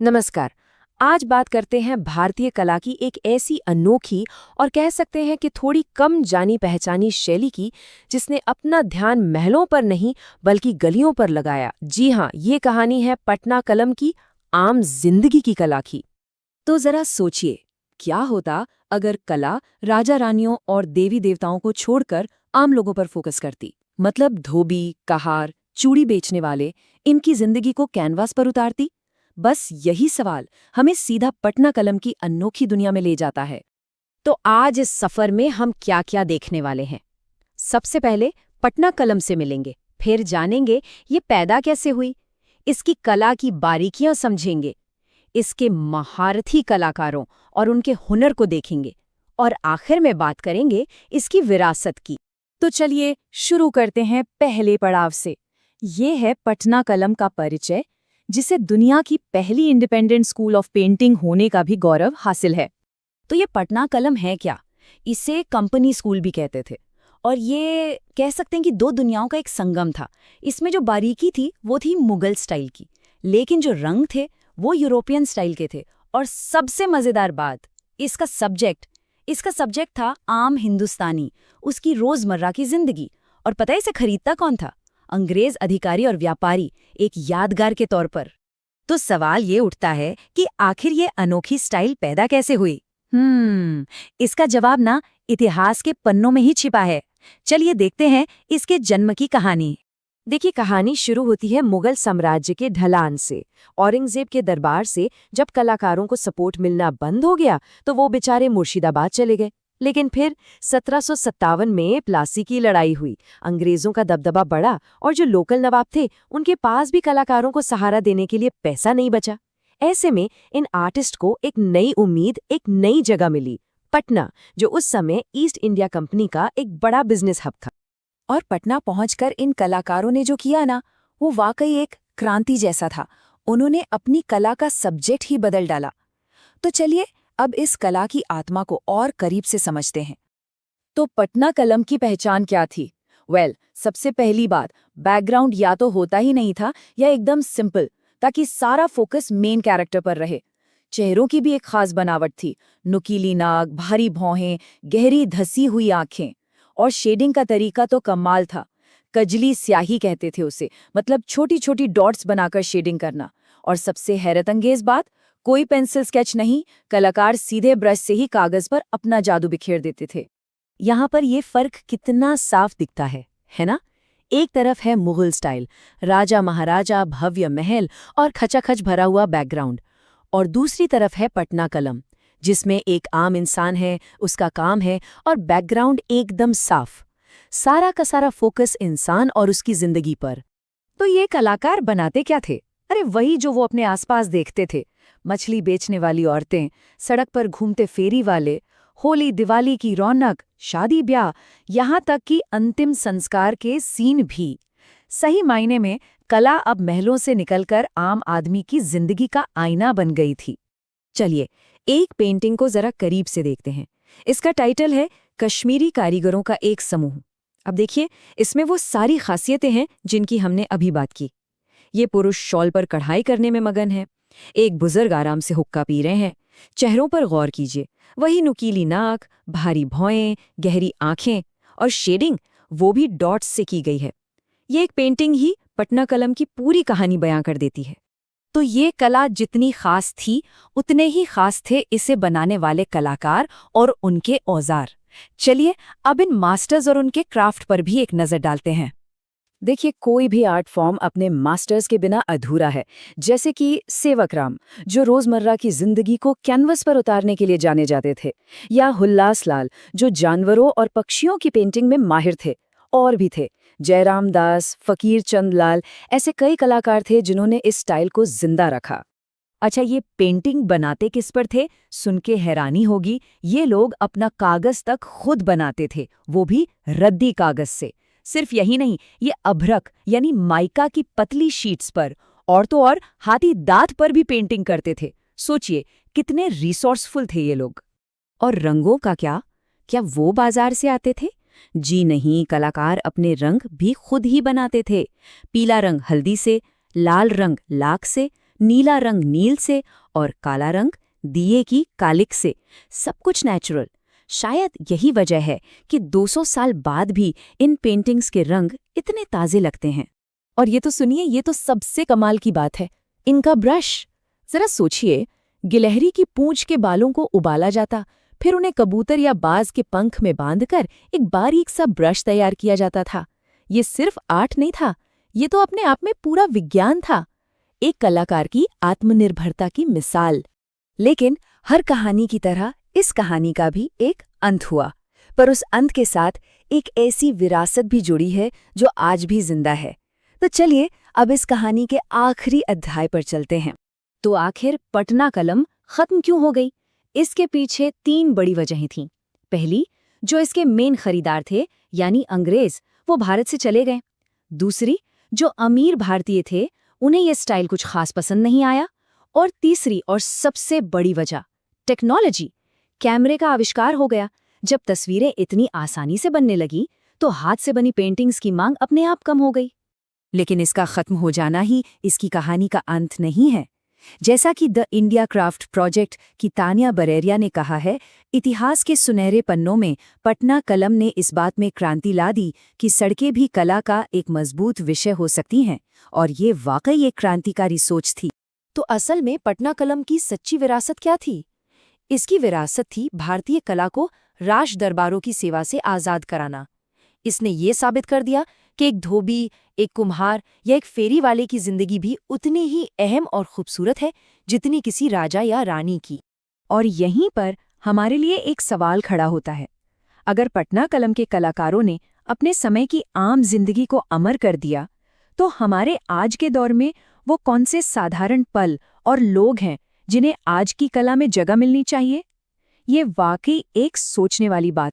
नमस्कार। आज बात करते हैं भारतीय कला की एक ऐसी अनोखी और कह सकते हैं कि थोड़ी कम जानी पहचानी शैली की, जिसने अपना ध्यान महलों पर नहीं बल्कि गलियों पर लगाया। जी हाँ, ये कहानी है पटना कलम की, आम जिंदगी की कला की। तो जरा सोचिए, क्या होता अगर कला राजा रानियों और देवी देवताओं को छोड़कर आम लोगों पर फोकस करती। मतलब धोबी, कहार, चूड़ी बेचने वाले, इनकी जिंदगी को कैनवास पर उतारती। बस यही सवाल हमें सीधा पटना कलम की अनोखी दुनिया में ले जाता है। तो आज इस सफर में हम क्या-क्या देखने वाले हैं। सबसे पहले पटना कलम से मिलेंगे, फिर जानेंगे ये पैदा कैसे हुई, इसकी कला की बारीकियां समझेंगे, इसके महारथी कलाकारों और उनके हुनर को देखेंगे, और आखिर में बात करेंगे इसकी विरासत की। तो चलिए शुरू करते हैं पहले पड़ाव से। ये है पटना कलम का परिचय, जिसे दुनिया की पहली इंडिपेंडेंट स्कूल ऑफ पेंटिंग होने का भी गौरव हासिल है। तो ये पटना कलम है क्या? इसे कंपनी स्कूल भी कहते थे, और ये कह सकते हैं कि दो दुनियाओं का एक संगम था। इसमें जो बारीकी थी वो थी मुगल स्टाइल की, लेकिन जो रंग थे वो यूरोपियन स्टाइल के थे। और सबसे मजेदार बात, इसका सब्जेक्ट था आम हिंदुस्तानी, उसकी रोजमर्रा की जिंदगी। और पता है इसे खरीदता कौन था? अंग्रेज अधिकारी और व्यापारी, एक यादगार के तौर पर। तो सवाल ये उठता है कि आखिर ये अनोखी स्टाइल पैदा कैसे हुई? इसका जवाब ना इतिहास के पन्नों में ही छिपा है। चलिए देखते हैं इसके जन्म की कहानी। देखिए, कहानी शुरू होती है मुगल साम्राज्य के ढलान से। औरंगजेब के दरबार से जब कलाकारों को सपोर्ट मिलना बंद हो गया तो वो बेचारे मुर्शिदाबाद चले गए। लेकिन फिर 1757 में प्लासी की लड़ाई हुई, अंग्रेजों का दबदबा बढ़ा और जो लोकल नवाब थे उनके पास भी कलाकारों को सहारा देने के लिए पैसा नहीं बचा। ऐसे में इन आर्टिस्ट को एक नई उम्मीद, एक नई जगह मिली, पटना, जो उस समय ईस्ट इंडिया कंपनी का एक बड़ा बिजनेस हब था। और पटना पहुंचकर इन कलाकारों ने जो किया ना, वो वाकई एक क्रांति जैसा था। उन्होंने अपनी कला का सब्जेक्ट ही बदल डाला। तो चलिए अब इस कला की आत्मा को और करीब से समझते हैं। तो पटना कलम की पहचान क्या थी? सबसे पहली बात, बैकग्राउंड या तो होता ही नहीं था या एकदम सिंपल, ताकि सारा फोकस मेन कैरेक्टर पर रहे। चेहरों की भी एक खास बनावट थी, नुकीली नाक, भारी भौहें, गहरी धसी हुई आंखें। और शेडिंग का तरीका तो कमाल था। कजली स्याही कहते थे उसे, मतलब छोटी छोटी डॉट्स बनाकर शेडिंग करना। और सबसे हैरतअंगेज बात, कोई पेंसिल स्केच नहीं, कलाकार सीधे ब्रश से ही कागज पर अपना जादू बिखेर देते थे। यहाँ पर ये फर्क कितना साफ दिखता है ना? एक तरफ है मुगल स्टाइल, राजा महाराजा, भव्य महल और खचाखच भरा हुआ बैकग्राउंड, और दूसरी तरफ है पटना कलम, जिसमें एक आम इंसान है, उसका काम है, और बैकग्राउंड एकदम साफ। सारा का सारा फोकस इंसान और उसकी जिंदगी पर। तो ये कलाकार बनाते क्या थे? अरे वही जो वो अपने आसपास देखते थे। मछली बेचने वाली औरतें, सड़क पर घूमते फेरी वाले, होली दिवाली की रौनक, शादी ब्याह, यहाँ तक कि अंतिम संस्कार के सीन भी। सही मायने में कला अब महलों से निकलकर आम आदमी की जिंदगी का आईना बन गई थी। चलिए एक पेंटिंग को जरा करीब से देखते हैं। इसका टाइटल है कश्मीरी कारीगरों का एक समूह। अब देखिए, इसमें वो सारी खासियतें हैं जिनकी हमने अभी बात की। ये पुरुष शॉल पर कढ़ाई करने में मगन है, एक बुजुर्ग आराम से हुक्का पी रहे हैं। चेहरों पर गौर कीजिए, वही नुकीली नाक, भारी भौएं, गहरी आंखें, और शेडिंग वो भी डॉट्स से की गई है। ये एक पेंटिंग ही पटना कलम की पूरी कहानी बयां कर देती है। तो ये कला जितनी खास थी, उतने ही खास थे इसे बनाने वाले कलाकार और उनके औजार। चलिए अब इन मास्टर्स और उनके क्राफ्ट पर भी एक नजर डालते हैं। देखिए, कोई भी आर्ट फॉर्म अपने मास्टर्स के बिना अधूरा है। जैसे कि सेवकराम, जो रोजमर्रा की जिंदगी को कैनवस पर उतारने के लिए जाने जाते थे, या हुल्लास लाल, जो जानवरों और पक्षियों की पेंटिंग में माहिर थे। और भी थे जयराम दास, फकीर चंद लाल, ऐसे कई कलाकार थे जिन्होंने इस स्टाइल को जिंदा रखा। अच्छा, ये पेंटिंग बनाते किस पर थे? सुन के हैरानी होगी, ये लोग अपना कागज तक खुद बनाते थे, वो भी रद्दी कागज से। सिर्फ यही नहीं, ये अभ्रक यानी माइका की पतली शीट्स पर, और तो और हाथी दांत पर भी पेंटिंग करते थे। सोचिए कितने रिसोर्सफुल थे ये लोग। और रंगों का क्या वो बाजार से आते थे? जी नहीं, कलाकार अपने रंग भी खुद ही बनाते थे। पीला रंग हल्दी से, लाल रंग लाख से, नीला रंग नील से और काला रंग दिए की कालिक से, सब कुछ नेचुरल। शायद यही वजह है कि 200 साल बाद भी इन पेंटिंग्स के रंग इतने ताज़े लगते हैं। और ये तो सुनिए, ये तो सबसे कमाल की बात है, इनका ब्रश। जरा सोचिए, गिलहरी की पूंछ के बालों को उबाला जाता, फिर उन्हें कबूतर या बाज के पंख में बांधकर एक बारीक सा ब्रश तैयार किया जाता था। ये सिर्फ आर्ट नहीं था, ये तो अपने आप में पूरा विज्ञान था, एक कलाकार की आत्मनिर्भरता की मिसाल। लेकिन हर कहानी की तरह इस कहानी का भी एक अंत हुआ, पर उस अंत के साथ एक ऐसी विरासत भी जुड़ी है जो आज भी जिंदा है। तो चलिए अब इस कहानी के आखिरी अध्याय पर चलते हैं। तो आखिर पटना कलम खत्म क्यों हो गई? इसके पीछे 3 बड़ी वजहें थीं। पहली, जो इसके मेन खरीदार थे यानी अंग्रेज, वो भारत से चले गए। दूसरी, जो अमीर भारतीय थे उन्हें ये स्टाइल कुछ खास पसंद नहीं आया। और तीसरी और सबसे बड़ी वजह, टेक्नोलॉजी। कैमरे का आविष्कार हो गया। जब तस्वीरें इतनी आसानी से बनने लगी तो हाथ से बनी पेंटिंग्स की मांग अपने आप कम हो गई। लेकिन इसका खत्म हो जाना ही इसकी कहानी का अंत नहीं है। जैसा कि द इंडिया क्राफ्ट प्रोजेक्ट की तानिया बरेरिया ने कहा है, इतिहास के सुनहरे पन्नों में पटना कलम ने इस बात में क्रांति ला दी कि सड़कें भी कला का एक मजबूत विषय हो सकती हैं, और ये वाकई एक क्रांतिकारी सोच थी। तो असल में पटना कलम की सच्ची विरासत क्या थी? इसकी विरासत थी भारतीय कला को राज दरबारों की सेवा से आज़ाद कराना। इसने ये साबित कर दिया कि एक धोबी, एक कुम्हार या एक फेरी वाले की जिंदगी भी उतनी ही अहम और खूबसूरत है जितनी किसी राजा या रानी की। और यहीं पर हमारे लिए एक सवाल खड़ा होता है। अगर पटना कलम के कलाकारों ने अपने समय की आम जिंदगी को अमर कर दिया, तो हमारे आज के दौर में वो कौन से साधारण पल और लोग हैं जिन्हें आज की कला में जगह मिलनी चाहिए? ये वाकई एक सोचने वाली बात